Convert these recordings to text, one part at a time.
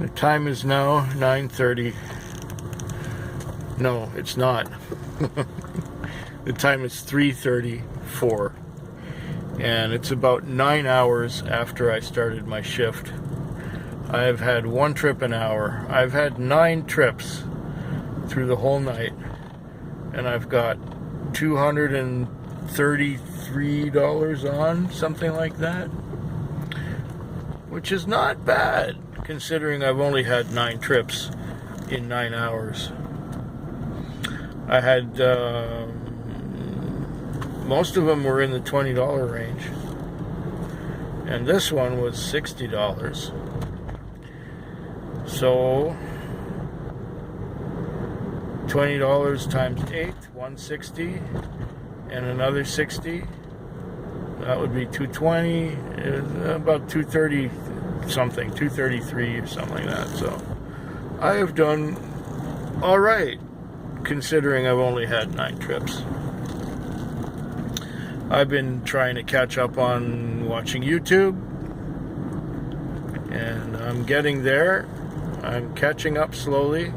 The time is now 9:30. No, it's not. The time is 3:34. And it's about 9 hours after I started my shift. I've had one trip an hour. I've had 9 trips through the whole night. And I've got $233 on, something like that. Which is not bad, considering I've only had 9 trips in 9 hours. I had, most of them were in the $20 range. And this one was $60. So, $20 times 8, $160, and another 60. That would be 220, about 230 something, 233 or something like that. So I have done all right, considering I've only had 9 trips. I've been trying to catch up on watching YouTube, and I'm getting there. I'm catching up slowly.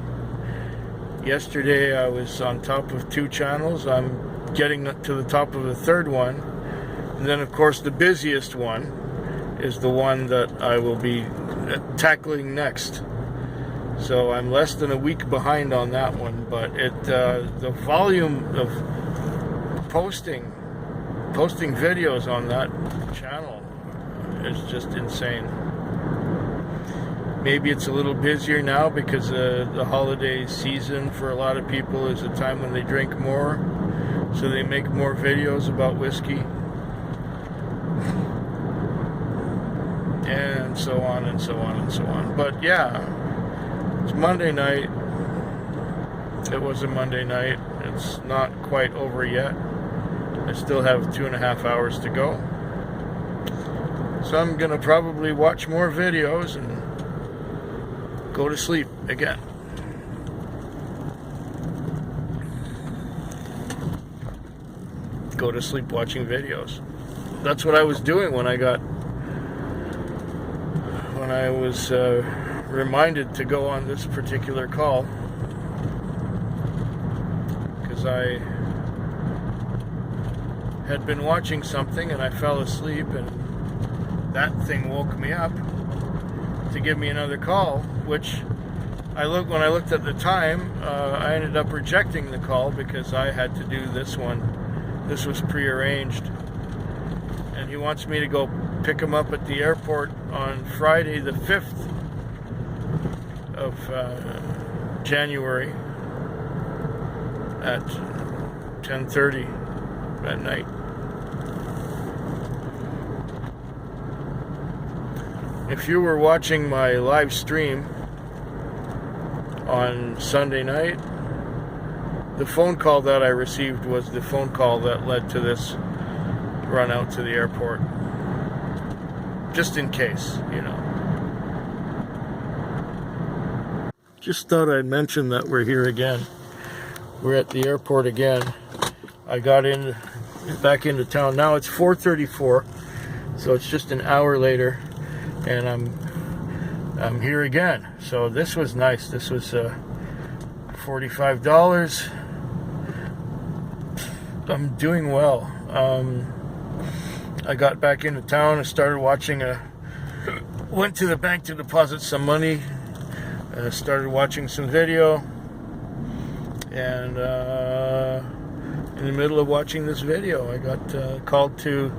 Yesterday I was on top of 2 channels. I'm getting to the top of the 3rd one. And then, of course, the busiest one is the one that I will be tackling next. So I'm less than a week behind on that one, but the volume of posting videos on that channel is just insane. Maybe it's a little busier now because the holiday season for a lot of people is a time when they drink more, so they make more videos about whiskey. And so on and so on and so on. But yeah, it's Monday night. It was a Monday night. It's not quite over yet. I still have 2.5 hours to go. So I'm gonna probably watch more videos and go to sleep again. Go to sleep watching videos. That's what I was doing when I was reminded to go on this particular call, because I had been watching something and I fell asleep, and that thing woke me up to give me another call, which when I looked at the time, I ended up rejecting the call because I had to do this one. This was prearranged, and he wants me to go pick him up at the airport on Friday the 5th of January at 10:30 at night. If you were watching my live stream on Sunday night, the phone call that I received was the phone call that led to this run out to the airport. Just in case, you know. Just thought I'd mention that we're here again. We're at the airport again. I got back into town. Now it's 4:34, so it's just an hour later, and I'm here again. So this was nice. This was $45. I'm doing well. I got back into town and started watching went to the bank to deposit some money, started watching some video, and in the middle of watching this video, I got called to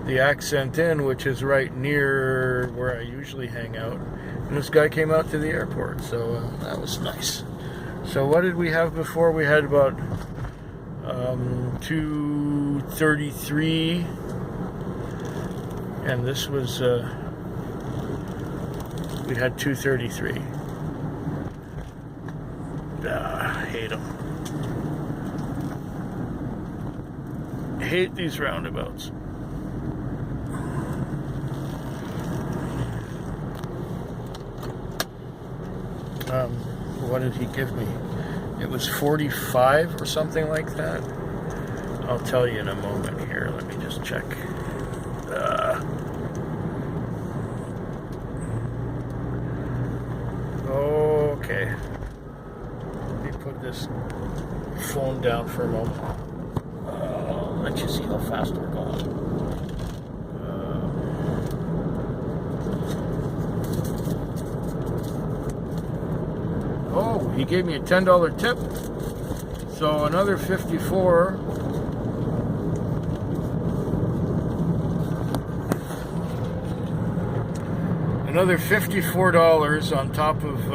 the Accent Inn, which is right near where I usually hang out, and this guy came out to the airport, so that was nice. So what did we have before? We had about 233, and this was we had 233. Hate them. Hate these roundabouts. What did he give me? It was 45 or something like that. I'll tell you in a moment here. Let me just check. this phone down for a moment. Let you see how fast we're going. Oh, he gave me a $10 tip. So another 54. Another $54 on top of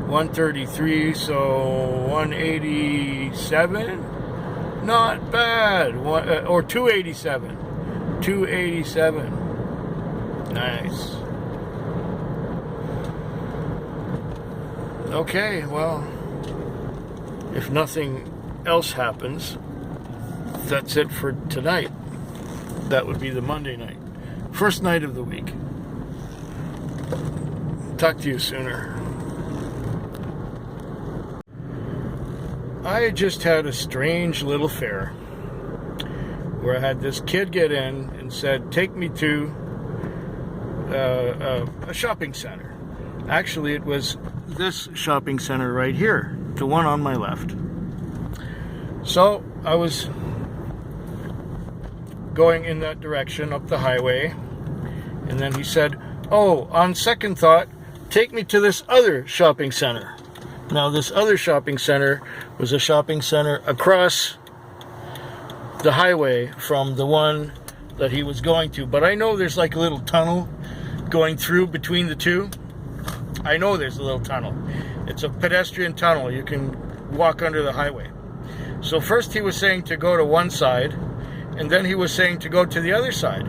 133, so 187. Not bad. Or 287. 287. Nice. Okay, well, if nothing else happens, that's it for tonight. That would be the Monday night. First night of the week. Talk to you sooner. I just had a strange little fair where I had this kid get in and said, take me to a shopping center. Actually, it was this shopping center right here, the one on my left. So I was going in that direction up the highway, and then he said, oh, on second thought, take me to this other shopping center. Now, this other shopping center was a shopping center across the highway from the one that he was going to. But I know there's like a little tunnel going through between the two. I know there's a little tunnel. It's a pedestrian tunnel. You can walk under the highway. So first he was saying to go to one side, and then he was saying to go to the other side.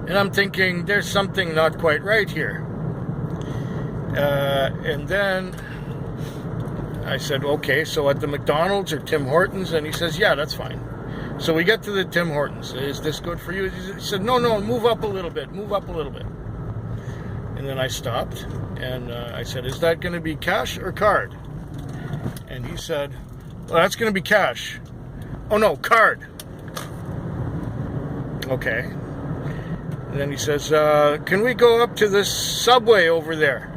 And I'm thinking, there's something not quite right here. And then I said, okay, so at the McDonald's or Tim Hortons? And he says, yeah, that's fine. So we get to the Tim Hortons. Is this good for you? He said, no, move up a little bit. Move up a little bit. And then I stopped, and I said, is that going to be cash or card? And he said, well, that's going to be cash. Oh, no, card. Okay. And then he says, can we go up to this Subway over there?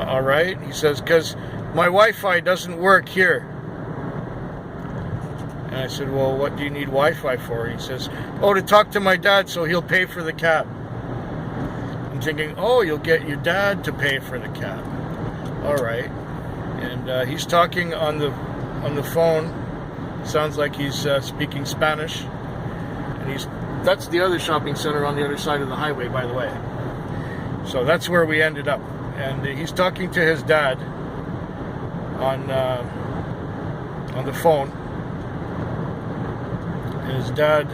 All right. He says, because my Wi-Fi doesn't work here. And I said, well, what do you need Wi-Fi for? He says, oh, to talk to my dad so he'll pay for the cab. I'm thinking, oh, you'll get your dad to pay for the cab. All right. And he's talking on the phone. Sounds like he's speaking Spanish. And that's the other shopping center on the other side of the highway, by the way. So that's where we ended up. And he's talking to his dad on the phone. And his dad,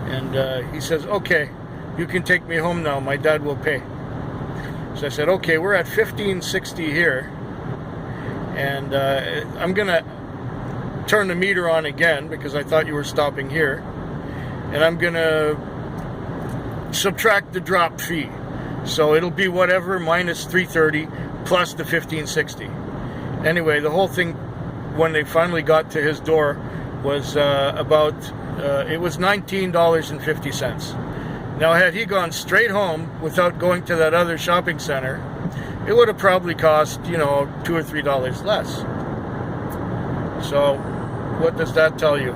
and he says, okay, you can take me home now. My dad will pay. So I said, okay, we're at 1560 here. And I'm going to turn the meter on again because I thought you were stopping here. And I'm going to subtract the drop fee. So it'll be whatever minus 330 plus the 1560. Anyway, the whole thing, when they finally got to his door, was it was $19.50. Now, had he gone straight home without going to that other shopping center, it would have probably cost, $2 or $3 less. So, what does that tell you?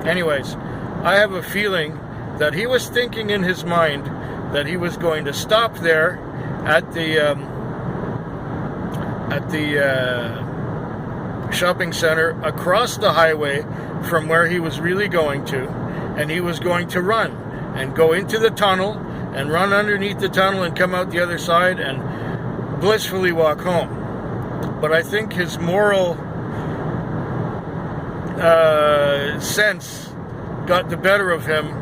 Anyways, I have a feeling that he was thinking in his mind that he was going to stop there at the shopping center across the highway from where he was really going to, and he was going to run and go into the tunnel and run underneath the tunnel and come out the other side and blissfully walk home. But I think his moral sense got the better of him,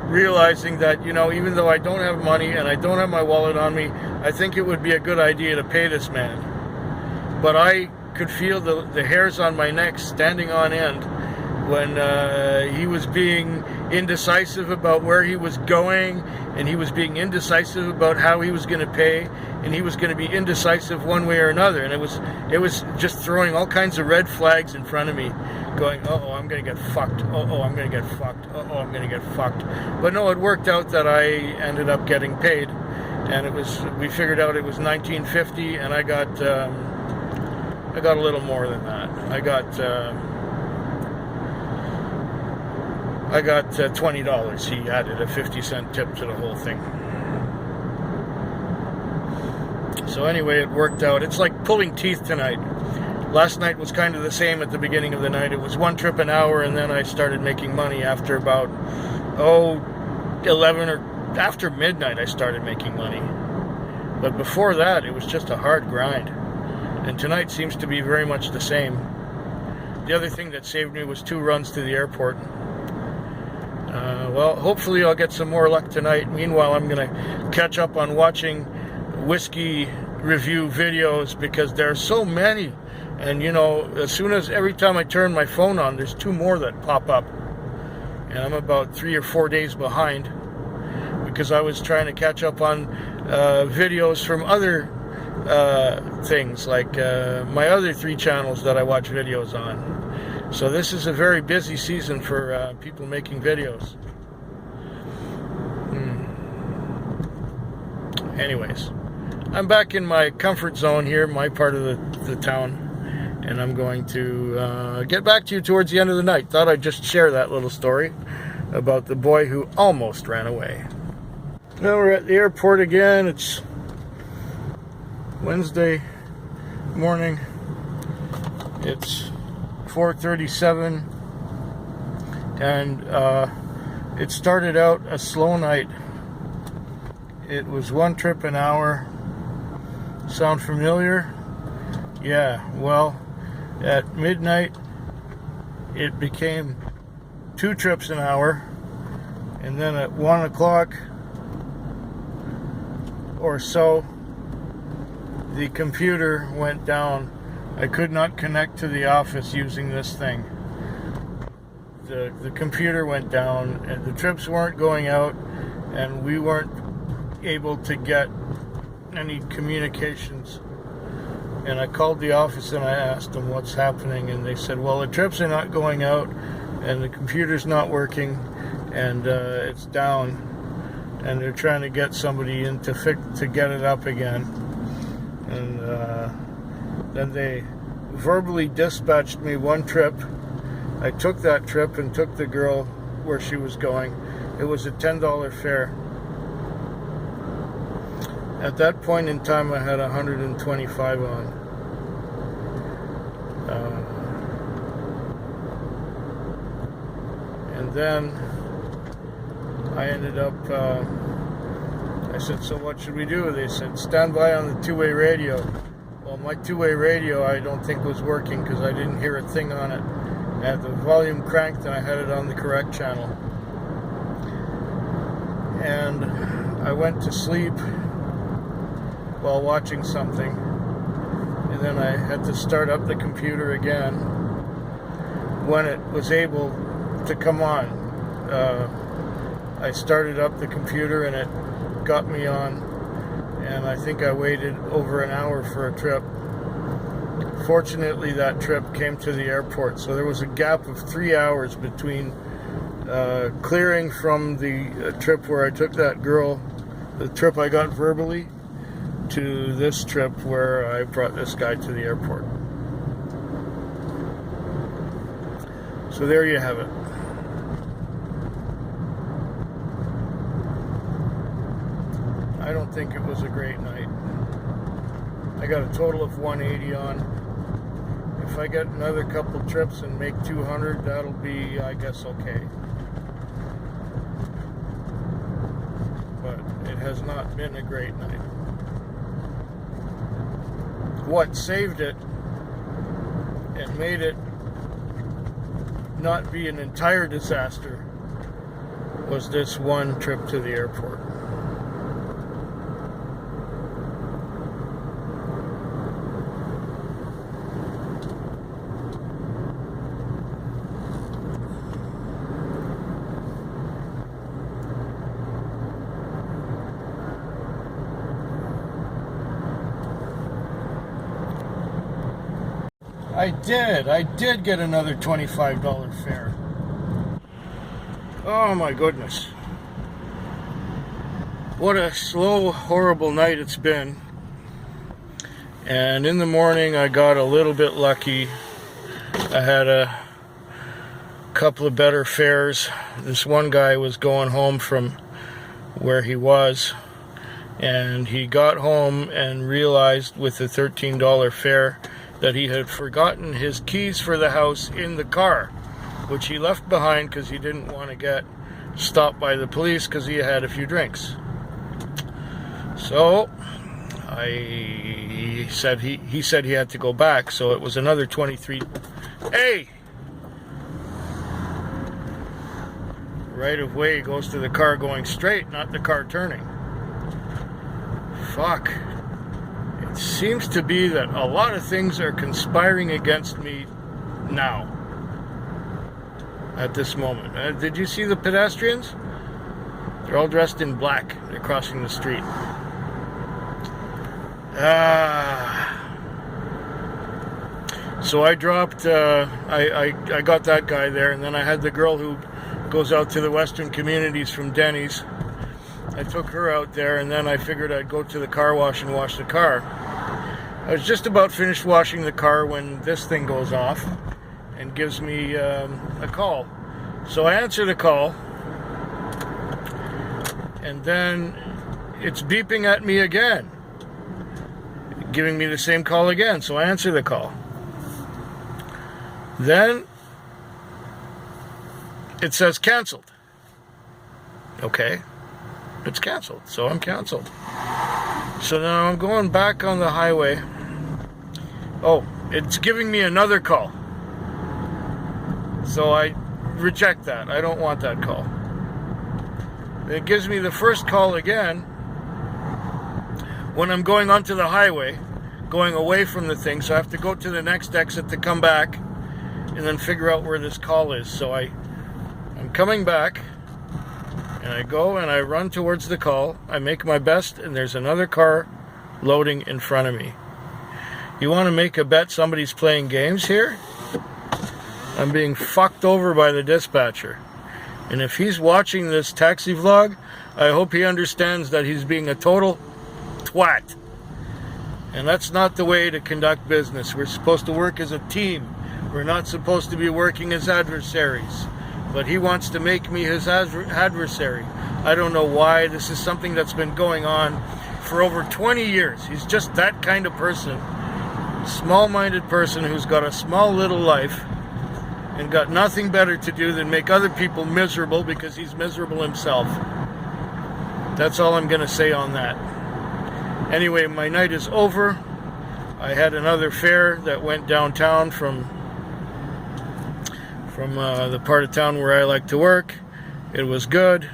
realizing that, even though I don't have money and I don't have my wallet on me, I think it would be a good idea to pay this man. But I could feel the hairs on my neck standing on end when he was being indecisive about where he was going, and he was being indecisive about how he was going to pay, and he was going to be indecisive one way or another. And it was just throwing all kinds of red flags in front of me, going, uh-oh, I'm going to get fucked. Uh-oh, I'm going to get fucked. Uh-oh, I'm going to get fucked. But no, it worked out that I ended up getting paid, and we figured out it was $19.50, and I got I got a little more than that. I got $20. He added a 50-cent tip to the whole thing. So anyway, it worked out. It's like pulling teeth tonight. Last night was kind of the same at the beginning of the night. It was one trip an hour, and then I started making money after about 11 or after midnight. I started making money. But before that, it was just a hard grind. And tonight seems to be very much the same. The other thing that saved me was 2 runs to the airport. Well, hopefully I'll get some more luck tonight. Meanwhile, I'm going to catch up on watching whiskey review videos because there are so many. And you know, every time I turn my phone on, there's 2 more that pop up. And I'm about 3 or 4 days behind because I was trying to catch up on videos from other things, like my other 3 channels that I watch videos on. So this is a very busy season for people making videos. Anyways, I'm back in my comfort zone here, my part of the town. And I'm going to get back to you towards the end of the night. Thought I'd just share that little story about the boy who almost ran away. Now we're at the airport again. It's Wednesday morning. It's 4:37, and it started out a slow night. It was 1 trip an hour. Sound familiar? Yeah, well, at midnight it became 2 trips an hour, and then at 1 o'clock or so the computer went down. I could not connect to the office using this thing. The computer went down and the trips weren't going out, and we weren't able to get any communications. And I called the office and I asked them what's happening, and they said, well, the trips are not going out and the computer's not working, and it's down, and they're trying to get somebody in to get it up again. And then they verbally dispatched me 1 trip. I took that trip and took the girl where she was going. It was a $10 fare. At that point in time, I had 125 on. And then I ended up, I said, so what should we do? They said, stand by on the 2-way radio. Well, my 2-way radio I don't think was working because I didn't hear a thing on it. I had the volume cranked and I had it on the correct channel. And I went to sleep while watching something, and then I had to start up the computer again when it was able to come on. I started up the computer and it got me on, and I think I waited over an hour for a trip. Fortunately, that trip came to the airport, so there was a gap of 3 hours between clearing from the trip where I took that girl, the trip I got verbally, to this trip where I brought this guy to the airport. So there you have it. I don't think it was a great night. I got a total of 180 on. If I get another couple trips and make 200, that'll be, I guess, okay. But it has not been a great night. What saved it and made it not be an entire disaster was this 1 trip to the airport. I did get another $25 fare. Oh my goodness. What a slow, horrible night it's been. And in the morning I got a little bit lucky. I had a couple of better fares. This one guy was going home from where he was, and he got home and realized with the $13 fare that he had forgotten his keys for the house in the car, which he left behind because he didn't want to get stopped by the police because he had a few drinks. So he said he had to go back, so it was another 23. Hey! Right of way goes to the car going straight, not the car turning. Fuck. It seems to be that a lot of things are conspiring against me now. At this moment. Did you see the pedestrians? They're all dressed in black. They're crossing the street. So I dropped, I got that guy there, and then I had the girl who goes out to the Western Communities from Denny's. I took her out there, and then I figured I'd go to the car wash and wash the car. I was just about finished washing the car when this thing goes off and gives me a call. So I answer the call, and then it's beeping at me again, giving me the same call again. So I answer the call. Then it says canceled. Okay, it's canceled, so I'm canceled. So now I'm going back on the highway. Oh, it's giving me another call. So I reject that. I don't want that call. It gives me the first call again when I'm going onto the highway, going away from the thing. So I have to go to the next exit to come back and then figure out where this call is. So I'm coming back, and I go and I run towards the call. I make my best, and there's another car loading in front of me. You want to make a bet somebody's playing games here? I'm being fucked over by the dispatcher. And if he's watching this taxi vlog, I hope he understands that he's being a total twat. And that's not the way to conduct business. We're supposed to work as a team. We're not supposed to be working as adversaries. But he wants to make me his adversary. I don't know why. This is something that's been going on for over 20 years. He's just that kind of person. Small-minded person who's got a small little life and got nothing better to do than make other people miserable because he's miserable himself. That's all I'm going to say on that. Anyway, my night is over. I had another fare that went downtown from the part of town where I like to work. It was good.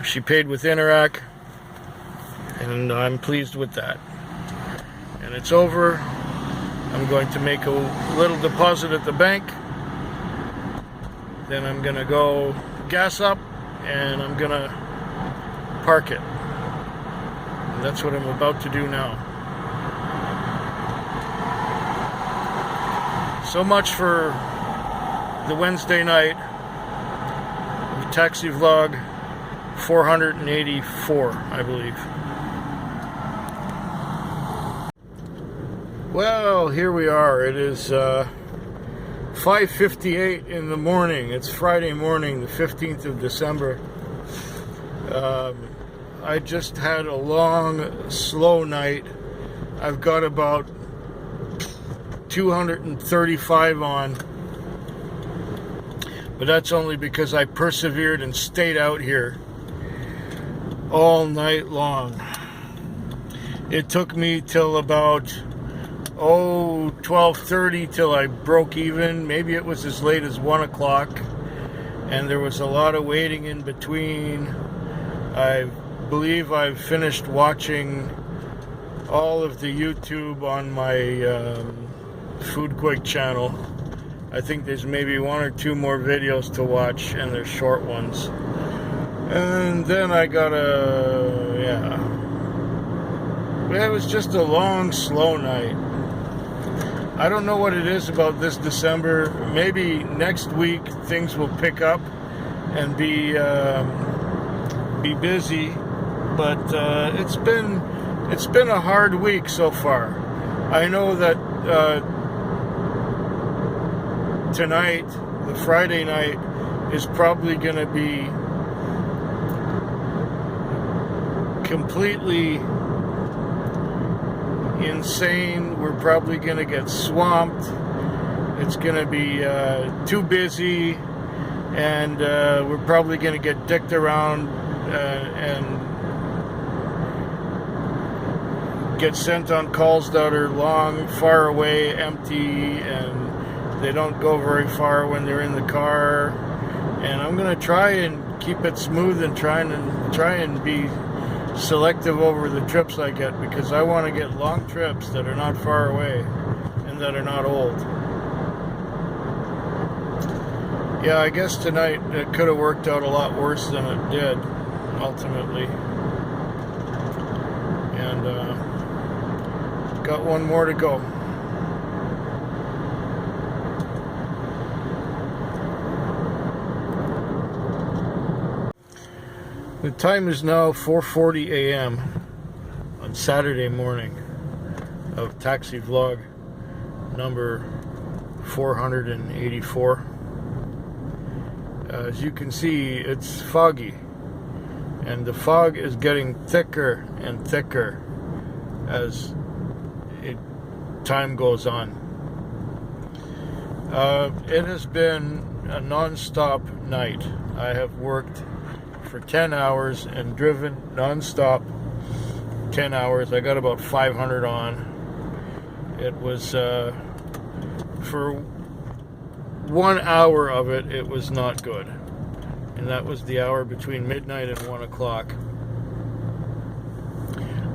She paid with Interac, and I'm pleased with that. And it's over. I'm going to make a little deposit at the bank. Then I'm going to go gas up, and I'm going to park it. And that's what I'm about to do now. So much for the Wednesday night of Taxi Vlog 484, I believe. Well, here we are. It is 5:58 in the morning. It's Friday morning, the 15th of December. I just had a long, slow night. I've got about 235 on, but that's only because I persevered and stayed out here all night long. It took me till about 12:30 till I broke even. Maybe it was as late as 1 o'clock, and there was a lot of waiting in between. I believe I've finished watching all of the YouTube on my Food Quick channel. I think there's maybe 1 or 2 more videos to watch, and they're short ones. And then I got it was just a long, slow night. I don't know what it is about this December. Maybe next week things will pick up and be busy, but it's been it's been a hard week so far. I know that tonight, the Friday night, is probably going to be completely insane. We're probably going to get swamped. It's going to be too busy, and we're probably going to get dicked around and get sent on calls that are long, far away, empty, and they don't go very far when they're in the car. And I'm going to try and keep it smooth and try and be selective over the trips I get, because I want to get long trips that are not far away and that are not old. Yeah, I guess tonight it could have worked out a lot worse than it did, ultimately. And got one more to go. The time is now 4:40 a.m. on Saturday morning of Taxi Vlog number 484. As you can see, it's foggy, and the fog is getting thicker and thicker as time goes on. It has been a non-stop night. I have worked for 10 hours and driven non-stop 10 hours. I got about 500 on. It was for 1 hour of it, it was not good, and that was the hour between midnight and 1 o'clock.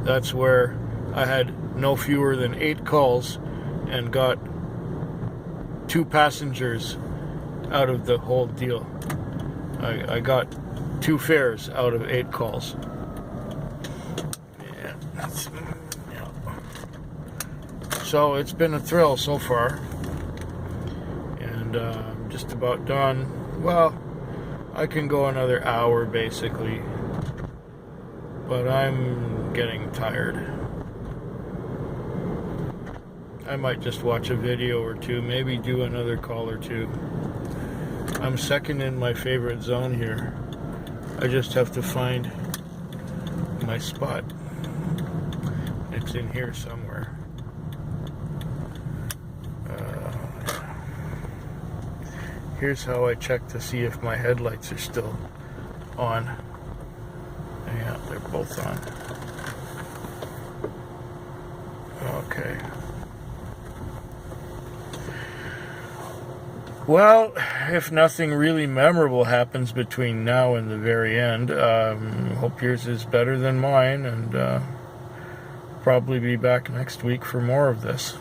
That's where I had no fewer than 8 calls and got 2 passengers out of the whole deal. I got 2 fares out of 8 calls. Yeah, so it's been a thrill so far, and I'm just about done. Well, I can go another hour basically, but I'm getting tired. I might just watch a video or two, maybe do another call or two. I'm second in my favorite zone here. I just have to find my spot. It's in here somewhere. Here's how I check to see if my headlights are still on. Yeah, they're both on. Okay. Well, if nothing really memorable happens between now and the very end, hope yours is better than mine, and probably be back next week for more of this.